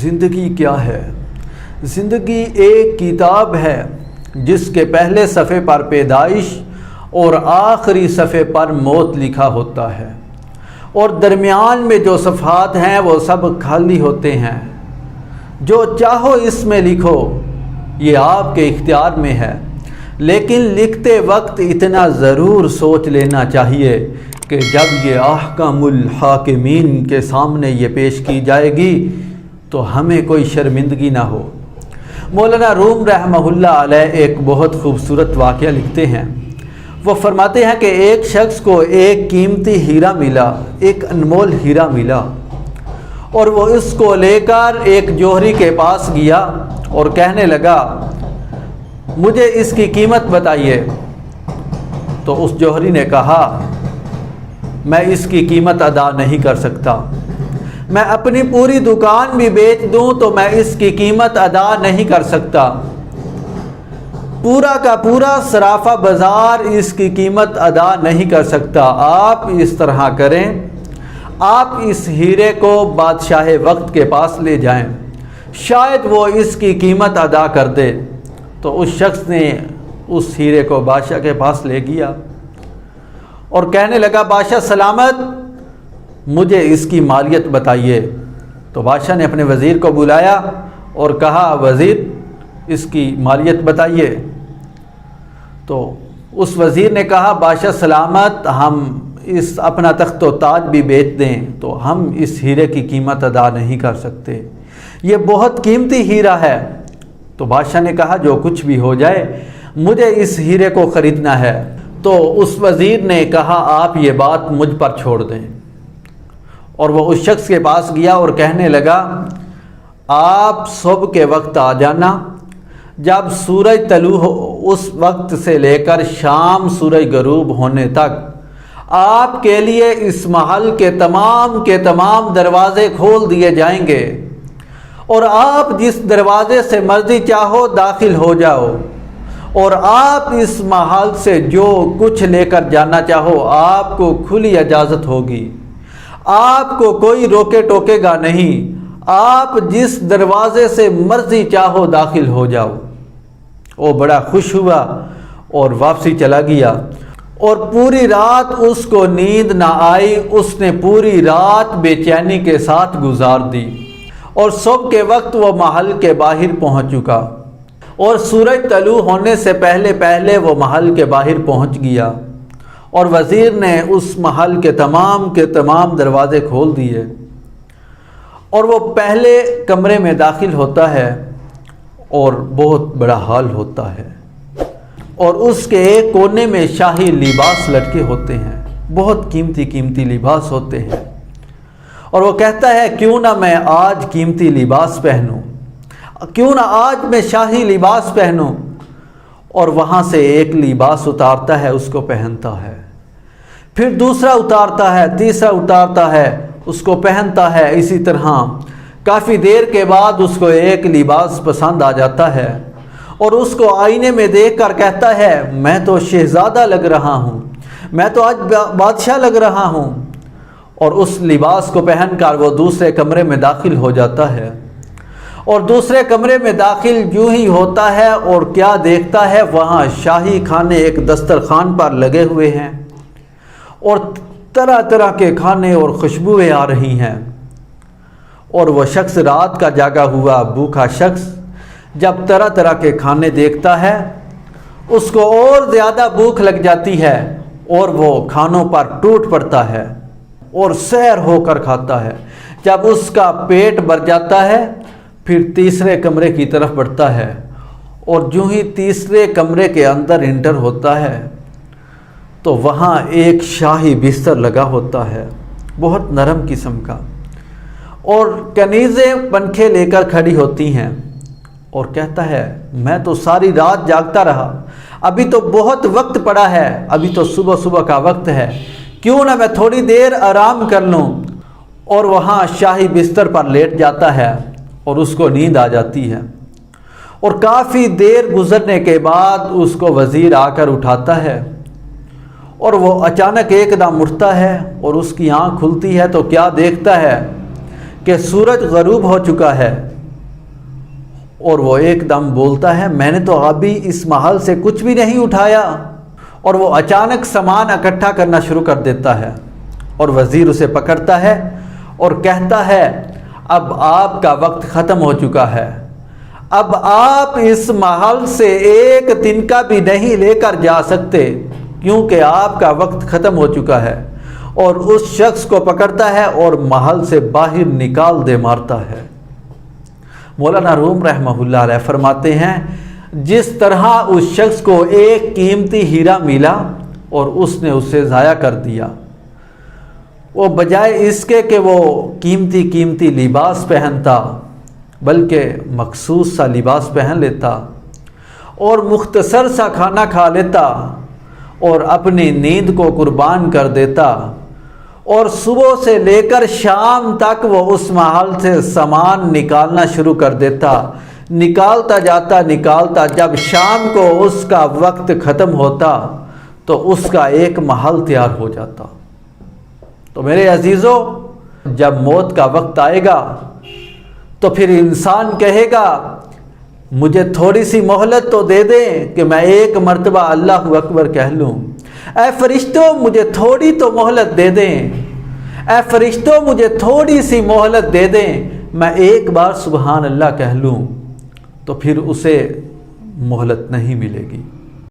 زندگی کیا ہے؟ زندگی ایک کتاب ہے جس کے پہلے صفحے پر پیدائش اور آخری صفحے پر موت لکھا ہوتا ہے، اور درمیان میں جو صفحات ہیں وہ سب خالی ہوتے ہیں۔ جو چاہو اس میں لکھو، یہ آپ کے اختیار میں ہے، لیکن لکھتے وقت اتنا ضرور سوچ لینا چاہیے کہ جب یہ احکم الحاکمین کے سامنے یہ پیش کی جائے گی تو ہمیں کوئی شرمندگی نہ ہو۔ مولانا روم رحمہ اللہ علیہ ایک بہت خوبصورت واقعہ لکھتے ہیں۔ وہ فرماتے ہیں کہ ایک شخص کو ایک قیمتی ہیرا ملا، ایک انمول ہیرا ملا، اور وہ اس کو لے کر ایک جوہری کے پاس گیا اور کہنے لگا مجھے اس کی قیمت بتائیے۔ تو اس جوہری نے کہا میں اس کی قیمت ادا نہیں کر سکتا، میں اپنی پوری دکان بھی بیچ دوں تو میں اس کی قیمت ادا نہیں کر سکتا، پورا کا پورا سرافہ بازار اس کی قیمت ادا نہیں کر سکتا۔ آپ اس طرح کریں، آپ اس ہیرے کو بادشاہ وقت کے پاس لے جائیں، شاید وہ اس کی قیمت ادا کر دے۔ تو اس شخص نے اس ہیرے کو بادشاہ کے پاس لے گیا اور کہنے لگا بادشاہ سلامت، مجھے اس کی مالیت بتائیے۔ تو بادشاہ نے اپنے وزیر کو بلایا اور کہا وزیر اس کی مالیت بتائیے۔ تو اس وزیر نے کہا بادشاہ سلامت، ہم اس اپنا تخت و تاج بھی بیچ دیں تو ہم اس ہیرے کی قیمت ادا نہیں کر سکتے، یہ بہت قیمتی ہیرا ہے۔ تو بادشاہ نے کہا جو کچھ بھی ہو جائے مجھے اس ہیرے کو خریدنا ہے۔ تو اس وزیر نے کہا آپ یہ بات مجھ پر چھوڑ دیں، اور وہ اس شخص کے پاس گیا اور کہنے لگا آپ صبح کے وقت آ جانا، جب سورج طلوع ہو اس وقت سے لے کر شام سورج غروب ہونے تک آپ کے لیے اس محل کے تمام دروازے کھول دیے جائیں گے، اور آپ جس دروازے سے مرضی چاہو داخل ہو جاؤ، اور آپ اس محل سے جو کچھ لے کر جانا چاہو آپ کو کھلی اجازت ہوگی، آپ کو کوئی روکے ٹوکے گا نہیں، آپ جس دروازے سے مرضی چاہو داخل ہو جاؤ۔ وہ بڑا خوش ہوا اور واپسی چلا گیا، اور پوری رات اس کو نیند نہ آئی، اس نے پوری رات بے چینی کے ساتھ گزار دی، اور صبح کے وقت وہ محل کے باہر پہنچ چکا، اور سورج طلوع ہونے سے پہلے وہ محل کے باہر پہنچ گیا، اور وزیر نے اس محل کے تمام دروازے کھول دیے، اور وہ پہلے کمرے میں داخل ہوتا ہے اور بہت بڑا ہال ہوتا ہے، اور اس کے ایک کونے میں شاہی لباس لٹکے ہوتے ہیں، بہت قیمتی لباس ہوتے ہیں، اور وہ کہتا ہے کیوں نہ میں آج قیمتی لباس پہنوں، کیوں نہ آج میں شاہی لباس پہنوں، اور وہاں سے ایک لباس اتارتا ہے، اس کو پہنتا ہے، پھر دوسرا اتارتا ہے، تیسرا اتارتا ہے، اس کو پہنتا ہے۔ اسی طرح کافی دیر کے بعد اس کو ایک لباس پسند آ جاتا ہے، اور اس کو آئینے میں دیکھ کر کہتا ہے میں تو شہزادہ لگ رہا ہوں، میں تو آج بادشاہ لگ رہا ہوں، اور اس لباس کو پہن کر وہ دوسرے کمرے میں داخل ہو جاتا ہے، اور دوسرے کمرے میں داخل جو ہی ہوتا ہے اور کیا دیکھتا ہے، وہاں شاہی کھانے ایک دسترخوان پر لگے ہوئے ہیں، اور طرح طرح کے کھانے اور خوشبوئیں آ رہی ہیں، اور وہ شخص رات کا جاگا ہوا بھوکا شخص جب طرح طرح کے کھانے دیکھتا ہے اس کو اور زیادہ بھوک لگ جاتی ہے، اور وہ کھانوں پر ٹوٹ پڑتا ہے اور سیر ہو کر کھاتا ہے۔ جب اس کا پیٹ بھر جاتا ہے پھر تیسرے کمرے کی طرف بڑھتا ہے، اور جو ہی تیسرے کمرے کے اندر انٹر ہوتا ہے تو وہاں ایک شاہی بستر لگا ہوتا ہے، بہت نرم قسم کا، اور کنیزیں پنکھے لے کر کھڑی ہوتی ہیں، اور کہتا ہے میں تو ساری رات جاگتا رہا، ابھی تو بہت وقت پڑا ہے، ابھی تو صبح کا وقت ہے، کیوں نہ میں تھوڑی دیر آرام کر لوں، اور وہاں شاہی بستر پر لیٹ جاتا ہے اور اس کو نیند آ جاتی ہے، اور کافی دیر گزرنے کے بعد اس کو وزیر آ کر اٹھاتا ہے، اور وہ اچانک ایک دم اٹھتا ہے اور اس کی آنکھ کھلتی ہے تو کیا دیکھتا ہے کہ سورج غروب ہو چکا ہے، اور وہ ایک دم بولتا ہے میں نے تو ابھی اس محل سے کچھ بھی نہیں اٹھایا، اور وہ اچانک سامان اکٹھا کرنا شروع کر دیتا ہے، اور وزیر اسے پکڑتا ہے اور کہتا ہے اب آپ کا وقت ختم ہو چکا ہے، اب آپ اس محل سے ایک تنکا بھی نہیں لے کر جا سکتے کیونکہ آپ کا وقت ختم ہو چکا ہے، اور اس شخص کو پکڑتا ہے اور محل سے باہر نکال دے مارتا ہے۔ مولانا روم رحمہ اللہ علیہ فرماتے ہیں جس طرح اس شخص کو ایک قیمتی ہیرا ملا اور اس نے اسے ضائع کر دیا، وہ بجائے اس کے کہ وہ قیمتی لباس پہنتا بلکہ مخصوص سا لباس پہن لیتا اور مختصر سا کھانا کھا لیتا اور اپنی نیند کو قربان کر دیتا، اور صبح سے لے کر شام تک وہ اس محل سے سامان نکالنا شروع کر دیتا، نکالتا جب شام کو اس کا وقت ختم ہوتا تو اس کا ایک محل تیار ہو جاتا۔ تو میرے عزیزو، جب موت کا وقت آئے گا تو پھر انسان کہے گا مجھے تھوڑی سی مہلت تو دے دیں کہ میں ایک مرتبہ اللہ اکبر کہہ لوں، اے فرشتوں مجھے تھوڑی تو مہلت دے دیں، اے فرشتوں مجھے تھوڑی سی مہلت دے دیں، میں ایک بار سبحان اللہ کہہ لوں، تو پھر اسے مہلت نہیں ملے گی۔